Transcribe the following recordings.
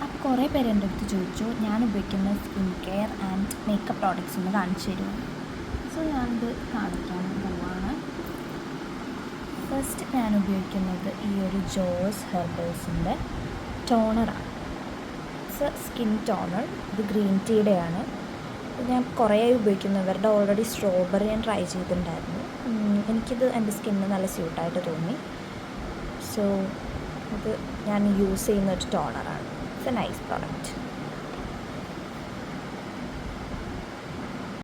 അപ്പോൾ കുറേ പേര് എൻ്റെ അടുത്ത് ചോദിച്ചു ഞാൻ ഉപയോഗിക്കുന്ന skin care and makeup products ഒന്ന് കാണിച്ചു തരുമോ. സോ ഞാനിത് കാണിക്കാൻ പോവാണ്. ഫസ്റ്റ് ഞാൻ ഉപയോഗിക്കുന്നത് ഈ ഒരു ജോസ് ഹെർബൽസിൻ്റെ ടോണറാണ്. It's a skin toner. ഇത് ഗ്രീൻ ടീയുടെയാണ്. ഞാൻ കുറേ ഉപയോഗിക്കുന്നു. ഇവരുടെ ഓൾറെഡി സ്ട്രോബെറി ഞാൻ ട്രൈ ചെയ്തിട്ടുണ്ടായിരുന്നു. എനിക്കിത് എൻ്റെ സ്കിന്നിന് നല്ല സ്യൂട്ടായിട്ട് തോന്നി. സോ ഇത് ഞാൻ യൂസ് ചെയ്യുന്ന ഒരു ടോണറാണ്. It's a nice product.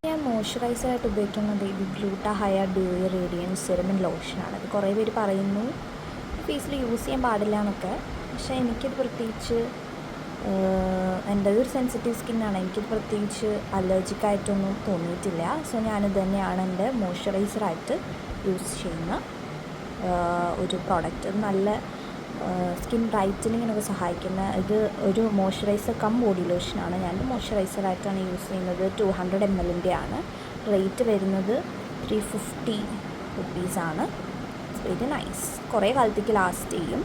ഞാൻ മോയ്സ്ചറൈസറായിട്ട് ഉപയോഗിക്കുന്നത് ഇത് ഗ്ലൂട്ടാഹയ ഡ്യൂയി റേഡിയൻസ് സെറം ലോഷനാണ്. അത് കുറേ പേര് പറയുന്നു ഫേസിൽ യൂസ് ചെയ്യാൻ പാടില്ല എന്നൊക്കെ. പക്ഷേ എനിക്കിത് പ്രത്യേകിച്ച് എൻ്റെ ഒരു സെൻസിറ്റീവ് സ്കിന്നാണ്. എനിക്കിത് പ്രത്യേകിച്ച് അലർജിക്കായിട്ടൊന്നും തോന്നിയിട്ടില്ല. സോ ഞാനിത് തന്നെയാണ് എൻ്റെ മോയ്സ്ചറൈസറായിട്ട് യൂസ് ചെയ്യുന്ന ഒരു പ്രോഡക്റ്റ്. നല്ല സ്കിൻ ബ്രൈറ്റനിങ്ങിനൊക്കെ സഹായിക്കുന്ന ഇത് ഒരു മോയ്സ്ചറൈസർ കം ബോഡി ലോഷനാണ്. ഞാൻ മോയ്സ്ചറൈസറായിട്ടാണ് യൂസ് ചെയ്യുന്നത്. 200 ml ആണ്. റേറ്റ് വരുന്നത് 350 റുപ്പീസാണ്. It's very nice. കുറേ കാലത്തേക്ക് ലാസ്റ്റ് ചെയ്യും.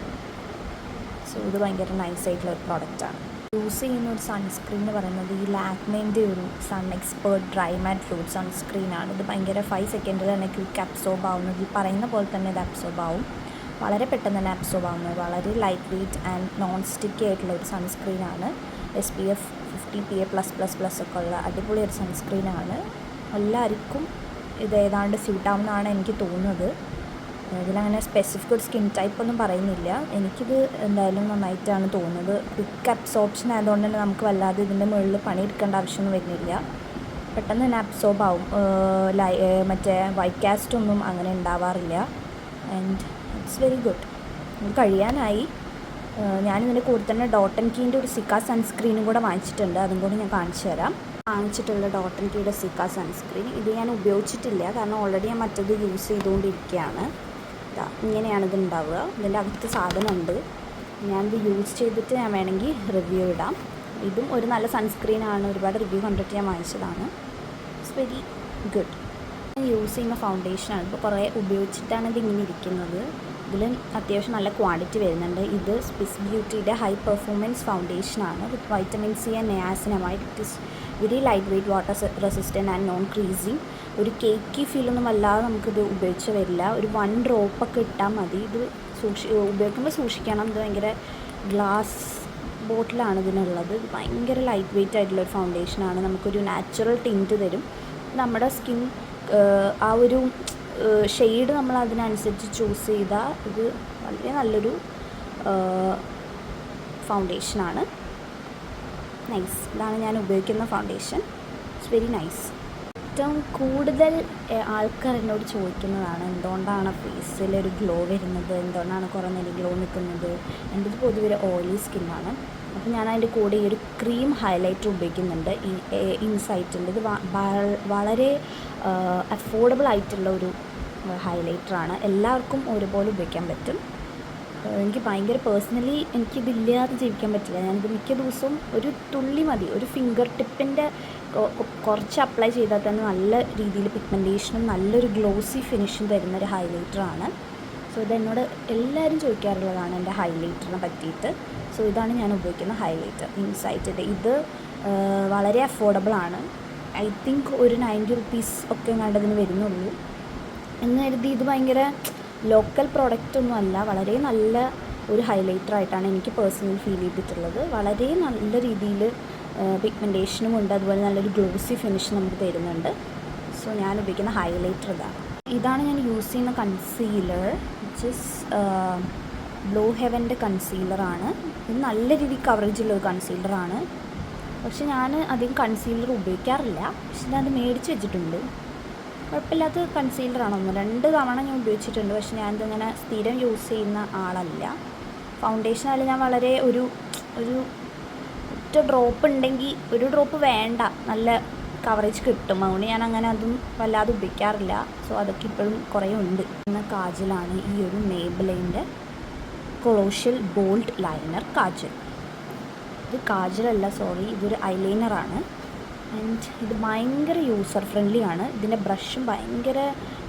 സോ ഇത് ഭയങ്കര നൈസായിട്ടുള്ള ഒരു പ്രോഡക്റ്റാണ്. യൂസ് ചെയ്യുന്ന ഒരു സൺസ്ക്രീൻ എന്ന് പറയുന്നത് ഈ ലാക്മേൻ്റെ ഒരു സൺ എക്സ്പേർട്ട് ഡ്രൈ മാറ്റ് ഫ്ലൂഡ് സൺസ്ക്രീനാണ്. ഇത് ഭയങ്കര 5 സെക്കൻഡിൽ തന്നെ ക്വിക്ക് അബ്സോർബ് ആവുന്നത്. ഈ പറയുന്ന പോലെ തന്നെ ഇത് അബ്സോർബ് ആവും. വളരെ പെട്ടെന്ന് തന്നെ അബ്സോർബ് ആവുന്നത്. വളരെ light weight and non sticky ആയിട്ടുള്ള ഒരു സൺസ്ക്രീനാണ്. SPF 50 PA+++ ഒക്കെ ഉള്ള അടിപൊളി ഒരു സൺസ്ക്രീനാണ്. എല്ലാവർക്കും ഇത് ഏതാണ്ട് സ്യൂട്ടാവുന്നതാണ് എനിക്ക് തോന്നുന്നത്. ഇതിലങ്ങനെ സ്പെസിഫിക് ഒരു സ്കിൻ ടൈപ്പ് ഒന്നും പറയുന്നില്ല. എനിക്കിത് എന്തായാലും നന്നായിട്ടാണ് തോന്നുന്നത്. ക്വിക്ക് അബ്സോർപ്ഷൻ ആയതുകൊണ്ട് തന്നെ നമുക്ക് വല്ലാതെ ഇതിൻ്റെ മുകളിൽ പണിയെടുക്കേണ്ട ആവശ്യമൊന്നും വരുന്നില്ല. പെട്ടെന്ന് തന്നെ അബ്സോർബ് ആവും. മറ്റേ വൈറ്റ് കാസ്റ്റ് ഒന്നും അങ്ങനെ ഉണ്ടാവാറില്ല. And it's very good. ഇത് കഴിയാനായി. ഞാനിതിൻ്റെ കൂടെ തന്നെ ഡോട്ട് ആൻഡ് കീൻ്റെ ഒരു സിക്ക സൺസ്ക്രീനും കൂടെ വാങ്ങിച്ചിട്ടുണ്ട്. അതും കൂടി ഞാൻ കാണിച്ചു തരാം. വാങ്ങിച്ചിട്ടുള്ള ഡോട്ട് ആൻഡ് കീയുടെ സിക്ക സൺസ്ക്രീൻ ഇത് ഞാൻ ഉപയോഗിച്ചിട്ടില്ല. കാരണം ഓൾറെഡി ഞാൻ മറ്റത് യൂസ് ചെയ്തുകൊണ്ടിരിക്കുകയാണ്. ഇങ്ങനെയാണ് ഇത് ഉണ്ടാവുക. ഇതിൻ്റെ അകത്ത് സാധനമുണ്ട്. ഞാനിത് യൂസ് ചെയ്തിട്ട് ഞാൻ വേണമെങ്കിൽ റിവ്യൂ ഇടാം. ഇതും ഒരു നല്ല സൺസ്ക്രീനാണ്. ഒരുപാട് റിവ്യൂ കണ്ടിട്ട് ഞാൻ വാങ്ങിച്ചതാണ്. It's very good. യൂസ് ചെയ്യുന്ന ഫൗണ്ടേഷനാണ്. ഇപ്പോൾ കുറേ ഉപയോഗിച്ചിട്ടാണ് ഇത് ഇങ്ങനെ ഇരിക്കുന്നത്. ഇതിൽ അത്യാവശ്യം നല്ല ക്വാണ്ടിറ്റി വരുന്നുണ്ട്. ഇത് സ്വിസ് ബ്യൂട്ടിയുടെ ഹൈ പെർഫോമൻസ് ഫൗണ്ടേഷനാണ്. With vitamin C and niacinamide. It is very light weight, water resistant and non creasing. ഒരു കേക്കി ഫീലൊന്നും അല്ലാതെ നമുക്കിത് ഉപയോഗിച്ച് വരില്ല. ഒരു 1 ഡ്രോപ്പൊക്കെ ഇട്ടാൽ മതി. ഇത് ഉപയോഗിക്കുമ്പോൾ സൂക്ഷിക്കണം. ഇത് ഭയങ്കര ഗ്ലാസ് ബോട്ടിലാണ് ഇതിനുള്ളത്. ഇത് ഭയങ്കര ലൈറ്റ് വെയ്റ്റ് ആയിട്ടുള്ളൊരു ഫൗണ്ടേഷനാണ്. നമുക്കൊരു നാച്ചുറൽ ടിൻറ്റ് തരും. നമ്മുടെ സ്കിൻ ആ ഒരു ഷെയ്ഡ് നമ്മൾ അതിനനുസരിച്ച് ചൂസ് ചെയ്താൽ ഇത് വളരെ നല്ലൊരു ഫൗണ്ടേഷനാണ്. നൈസ്. ഇതാണ് ഞാൻ ഉപയോഗിക്കുന്ന ഫൗണ്ടേഷൻ. It's very nice. ഏറ്റവും കൂടുതൽ ആൾക്കാർ എന്നോട് ചോദിക്കുന്നതാണ് എന്തുകൊണ്ടാണ് ഫേസിലൊരു ഗ്ലോ വരുന്നത്, എന്തുകൊണ്ടാണ് കുറേ നേരം ഗ്ലോ നിൽക്കുന്നത്. എൻ്റെ ഇത് പൊതുവെ ഒരു ഓയിലി സ്കിന്നാണ്. അപ്പോൾ ഞാൻ അതിൻ്റെ കൂടെ ഈ ഒരു ക്രീം ഹൈലൈറ്റർ ഉപയോഗിക്കുന്നുണ്ട്. ഈ ഇൻസൈറ്റിൻ്റെ ഇത് വളരെ അഫോർഡബിൾ ആയിട്ടുള്ള ഒരു ഹൈലൈറ്ററാണ്. എല്ലാവർക്കും ഒരുപോലെ ഉപയോഗിക്കാൻ പറ്റും. എനിക്ക് ഭയങ്കര പേഴ്സണലി എനിക്കിതില്ലാതെ ജീവിക്കാൻ പറ്റില്ല. ഞാനിത് മിക്ക ദിവസവും ഒരു തുള്ളി മതി. ഒരു ഫിംഗർ ടിപ്പിൻ്റെ കുറച്ച് അപ്ലൈ ചെയ്താൽ തന്നെ നല്ല രീതിയിൽ പിഗ്മെൻറ്റേഷനും നല്ലൊരു ഗ്ലോസി ഫിനിഷും തരുന്ന ഒരു ഹൈലൈറ്ററാണ്. സോ ഇതെന്നോട് എല്ലാവരും ചോദിക്കാറുള്ളതാണ് എൻ്റെ ഹൈലൈറ്ററിനെ പറ്റിയിട്ട്. സോ ഇതാണ് ഞാൻ ഉപയോഗിക്കുന്ന ഹൈലൈറ്റർ ഇൻസൈറ്റിൻ്റെ. ഇത് വളരെ അഫോർഡബിൾ ആണ്. ഐ തിങ്ക് ഒരു 90 റുപ്പീസ് ഒക്കെ കണ്ടതിന് വരുന്നുള്ളൂ എന്ന് കരുതി ഇത് ഭയങ്കര ലോക്കൽ പ്രോഡക്റ്റ് ഒന്നും അല്ല. വളരെ നല്ല ഒരു ഹൈലൈറ്ററായിട്ടാണ് എനിക്ക് പേഴ്സണലി ഫീൽ ചെയ്തിട്ടുള്ളത്. വളരെ നല്ല രീതിയിൽ പിഗ്മെൻറ്റേഷനും ഉണ്ട്. അതുപോലെ നല്ലൊരു ഗ്ലോസി ഫിനിഷ് നമുക്ക് തരുന്നുണ്ട്. സോ ഞാൻ ഉപയോഗിക്കുന്ന ഹൈലൈറ്റർ ഇതാണ് ഞാൻ യൂസ് ചെയ്യുന്ന കൺസീലർ. വിച്ച് ഇസ് ബ്ലൂ ഹെവൻ്റെ കൺസീലറാണ്. ഇത് നല്ല രീതിയിൽ കവറേജുള്ള ഒരു കൺസീലറാണ്. പക്ഷെ ഞാൻ അധികം കൺസീലർ ഉപയോഗിക്കാറില്ല. പക്ഷെ ഞാനത് മേടിച്ച് വെച്ചിട്ടുണ്ട്. കുഴപ്പമില്ലാത്ത കൺസീലറാണ്. 1-2 തവണ ഞാൻ ഉപയോഗിച്ചിട്ടുണ്ട്. പക്ഷെ ഞാനിതിങ്ങനെ സ്ഥിരം യൂസ് ചെയ്യുന്ന ആളല്ല. ഫൗണ്ടേഷനായാലും ഞാൻ വളരെ ഒരു ഒറ്റ ഡ്രോപ്പ് ഉണ്ടെങ്കിൽ ഒരു ഡ്രോപ്പ് വേണ്ട, നല്ല കവറേജ് കിട്ടും. അതുകൊണ്ട് ഞാൻ അങ്ങനെ അതും വല്ലാതെ ഉപയോഗിക്കാറില്ല. സോ അതൊക്കെ ഇപ്പോഴും കുറേ ഉണ്ട്. എന്ന കാജലാണ് ഈ ഒരു മേബിലിൻ്റെ കൊളോഷ്യൽ ബോൾഡ് ലൈനർ കാജൽ. ഇത് കാജലല്ല, സോറി, ഇതൊരു ഐലൈനറാണ്. ആൻഡ് ഇത് ഭയങ്കര യൂസർ ഫ്രണ്ട്ലി ആണ്. ഇതിൻ്റെ ബ്രഷും ഭയങ്കര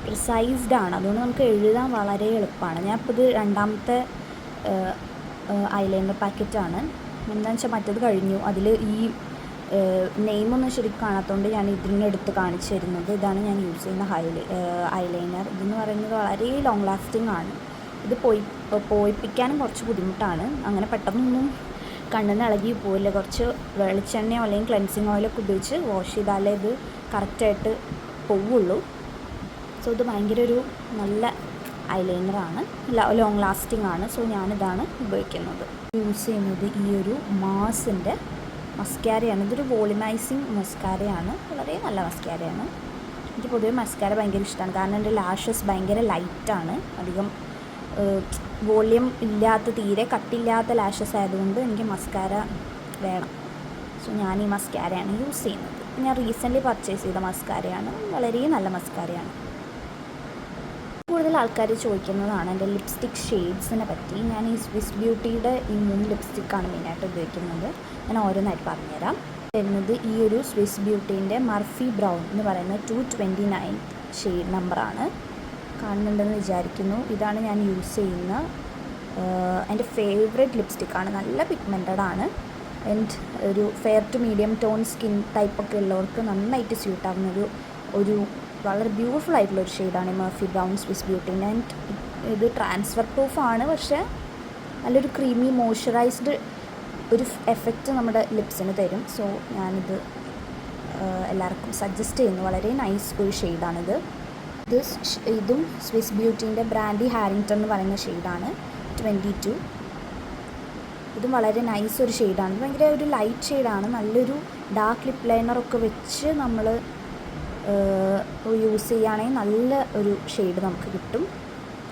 പ്രിസൈസ്ഡ് ആണ്. അതുകൊണ്ട് നമുക്ക് എഴുതാൻ വളരെ എളുപ്പമാണ്. ഞാനിപ്പോൾ ഇത് 2ാമത്തെ ഐലൈനർ പാക്കറ്റാണ്. എന്താണെന്ന് വെച്ചാൽ മറ്റത് കഴിഞ്ഞു. അതിൽ ഈ നെയിമൊന്നും ശരിക്കും കാണാത്തതുകൊണ്ട് ഞാൻ ഇതിനെടുത്ത് കാണിച്ചു തരുന്നത്. ഇതാണ് ഞാൻ യൂസ് ചെയ്യുന്ന ഐലൈനർ. ഇതെന്ന് പറയുന്നത് വളരെ ലോങ് ലാസ്റ്റിംഗ് ആണ്. ഇത് പോയിപ്പിക്കാനും കുറച്ച് ബുദ്ധിമുട്ടാണ്. അങ്ങനെ പെട്ടെന്നൊന്നും കണ്ണിന് ഇളകി പോവില്ല. കുറച്ച് വെളിച്ചെണ്ണയോ അല്ലെങ്കിൽ ക്ലെൻസിങ് ഓയിലൊക്കെ ഉപയോഗിച്ച് വാഷ് ചെയ്താലേ ഇത് കറക്റ്റായിട്ട് പോവുള്ളൂ. സോ ഇത് ഭയങ്കര ഒരു നല്ല ഐലൈനറാണ്, ലോങ് ലാസ്റ്റിംഗ് ആണ്. സോ ഞാനിതാണ് ഉപയോഗിക്കുന്നത്. യൂസ് ചെയ്യുന്നത് ഈ ഒരു മാസിൻ്റെ മസ്കാരയാണ്. ഇതൊരു വോളിമൈസിങ് മസ്കാരയാണ്, വളരെ നല്ല മസ്കാരയാണ്. എനിക്ക് പൊതുവെ മസ്കാര ഭയങ്കര ഇഷ്ടമാണ്, കാരണം എൻ്റെ ലാഷസ് ഭയങ്കര ലൈറ്റാണ്. അധികം വോളിയം ഇല്ലാത്ത, തീരെ കട്ടില്ലാത്ത ലാഷസ് ആയതുകൊണ്ട് എനിക്ക് മസ്കാര വേണം. സോ ഞാൻ ഈ മസ്കാരയാണ് യൂസ് ചെയ്യുന്നത്. ഞാൻ റീസെൻ്റ്ലി പർച്ചേസ് ചെയ്ത മസ്കാരയാണ്, വളരെ നല്ല മസ്കാരയാണ്. കൂടുതൽ ആൾക്കാർ ചോദിക്കുന്നതാണ് എൻ്റെ ലിപ്സ്റ്റിക് ഷെയ്ഡ്സിനെ പറ്റി. ഞാൻ ഈ സ്വിസ് ബ്യൂട്ടിയുടെ ഈ 3 ലിപ്സ്റ്റിക്കാണ് മെയിനായിട്ട് ഉപയോഗിക്കുന്നത്. ഞാൻ ഓരോന്നായിട്ട് പറഞ്ഞുതരാം. വരുന്നത് ഈ ഒരു സ്വിസ് ബ്യൂട്ടീൻ്റെ മർഫി ബ്രൗൺ എന്ന് പറയുന്ന 229 ഷെയ്ഡ് നമ്പറാണ്. കാണുന്നുണ്ടെന്ന് വിചാരിക്കുന്നു. ഇതാണ് ഞാൻ യൂസ് ചെയ്യുന്ന എൻ്റെ ഫേവറേറ്റ് ലിപ്സ്റ്റിക്കാണ്. നല്ല പിഗ്മെൻറ്റഡ് ആണ്. ആൻഡ് ഒരു fair to medium tone skin ടൈപ്പൊക്കെ ഉള്ളവർക്ക് നന്നായിട്ട് സ്യൂട്ടാവുന്നൊരു വളരെ ബ്യൂട്ടിഫുൾ ആയിട്ടുള്ളൊരു ഷെയ്ഡാണ് മർഫി ബ്രൗൺ സ്വിസ് ബ്യൂട്ടീൻ്റെ. ആൻഡ് ഇത് ട്രാൻസ്ഫർ പ്രൂഫാണ്, പക്ഷേ നല്ലൊരു ക്രീമി മോയ്സ്ചറൈസ്ഡ് ഒരു എഫക്റ്റ് നമ്മുടെ ലിപ്സിന് തരും. സോ ഞാനിത് എല്ലാവർക്കും സജസ്റ്റ് ചെയ്യുന്നു. വളരെ നൈസ് ഒരു ഷെയ്ഡാണിത്. ഇതും സ്വിസ് ബ്യൂട്ടീൻ്റെ ബ്രാൻഡി ഹാരിങ്ടൺ എന്ന് പറയുന്ന ഷെയ്ഡാണ് 22. ഇതും വളരെ നൈസ് ഒരു ഷെയ്ഡാണ്. ഭയങ്കര ഒരു ലൈറ്റ് ഷെയ്ഡാണ്. നല്ലൊരു ഡാർക്ക് ലിപ് ലൈനറൊക്കെ വെച്ച് നമ്മൾ യൂസ് ചെയ്യുകയാണെങ്കിൽ നല്ല ഒരു ഷെയ്ഡ് നമുക്ക് കിട്ടും.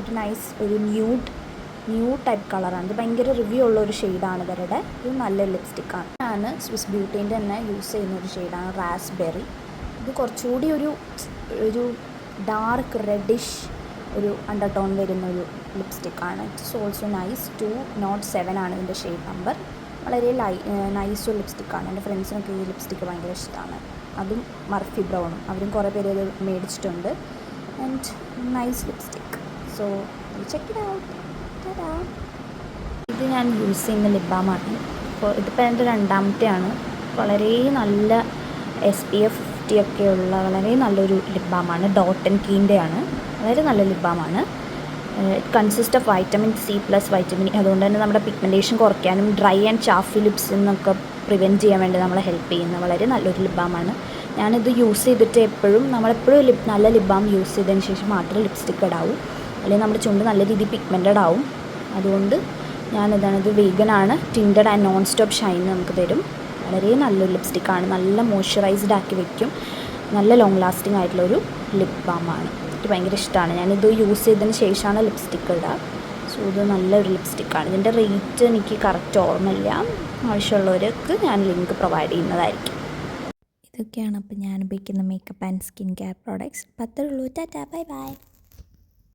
ഒരു നൈസ് ഒരു ന്യൂഡ് ടൈപ്പ് കളറാണ്. ഇത് ഭയങ്കര റിവ്യൂ ഉള്ള ഒരു ഷെയ്ഡാണ് ഇവരുടെ. ഇത് നല്ല ലിപ്സ്റ്റിക്കാണ്. ഞാൻ സ്വിസ് ബ്യൂട്ടീൻ്റെ തന്നെ യൂസ് ചെയ്യുന്ന ഒരു ഷെയ്ഡാണ് റാസ്ബെറി. ഇത് കുറച്ചുകൂടി ഒരു ഡാർക്ക് റെഡിഷ് ഒരു അണ്ടർ ടോൺ വരുന്ന ഒരു ലിപ്സ്റ്റിക്കാണ്. It's also nice. 207 ആണ് ഇതിൻ്റെ ഷെയ്ഡ് നമ്പർ. വളരെ നൈസ് ഒരു ലിപ്സ്റ്റിക്കാണ്. എൻ്റെ ഫ്രണ്ട്സിനൊക്കെ ഈ ലിപ്സ്റ്റിക്ക് ഭയങ്കര ഇഷ്ടമാണ്. അതും മർഫി ബ്രൗണും. അവരും കുറേ പേര് ഇത് മേടിച്ചിട്ടുണ്ട്. And nice lipstick. So check it out. ഇത് ഞാൻ യൂസ് ചെയ്യുന്ന ലിപ് ബാമാണ്. അപ്പോൾ ഇതിപ്പോൾ എൻ്റെ 2ാമത്തെയാണ്. വളരെ നല്ല SPF 50 ഒക്കെയുള്ള വളരെ നല്ലൊരു ലിപ് ബാമാണ്. ഡോട്ട് ആൻഡ് കീൻ്റെ ആണ്. വളരെ നല്ല ലിപ് ബാമാണ്. It consist of vitamin C plus vitamin E. അതുകൊണ്ട് തന്നെ നമ്മുടെ പിഗ്മെൻറ്റേഷൻ കുറയ്ക്കാനും ഡ്രൈ ആൻഡ് ചാഫി ലിപ്സിൽ നിന്നൊക്കെ പ്രിവെൻറ്റ് ചെയ്യാൻ വേണ്ടി നമ്മളെ ഹെൽപ്പ് ചെയ്യുന്ന വളരെ നല്ലൊരു ലിപ് ബാമാണ്. ഞാനിത് യൂസ് ചെയ്തിട്ട് നമ്മളെപ്പോഴും നല്ല ലിപ് ബാം യൂസ് ചെയ്തതിന് ശേഷം മാത്രമേ ലിപ്സ്റ്റിക്ക് ഇടാവൂ, അല്ലെങ്കിൽ നമ്മുടെ ചുണ്ട് നല്ല രീതിയിൽ പിഗ്മെൻറ്റഡ് ആവും. അതുകൊണ്ട് ഇത് വീഗനാണ്. Tinted and non stop shine നമുക്ക് തരും. വളരെ നല്ലൊരു ലിപ്സ്റ്റിക്കാണ്. നല്ല മോയ്സ്ചറൈസ്ഡ് ആക്കി വെക്കും. നല്ല ലോങ് ലാസ്റ്റിംഗ് ആയിട്ടുള്ളൊരു ലിപ് ബാമാണ്. എനിക്ക് ഭയങ്കര ഇഷ്ടമാണ്. ഞാനിത് യൂസ് ചെയ്തതിന് ശേഷമാണ് ലിപ്സ്റ്റിക്ക് ഇടുക. സോ ഇത് നല്ലൊരു ലിപ്സ്റ്റിക്കാണ്. ഇതിൻ്റെ റേറ്റ് എനിക്ക് കറക്റ്റ് ഓർമ്മയില്ല. ആവശ്യമുള്ളവർക്ക് ഞാൻ ലിങ്ക് പ്രൊവൈഡ് ചെയ്യുന്നതായിരിക്കും. ഇതൊക്കെയാണ് അപ്പോൾ ഞാൻ ഉപയോഗിക്കുന്ന makeup and skin care products. 10 ഉള്ളൂ. Tata, bye bye.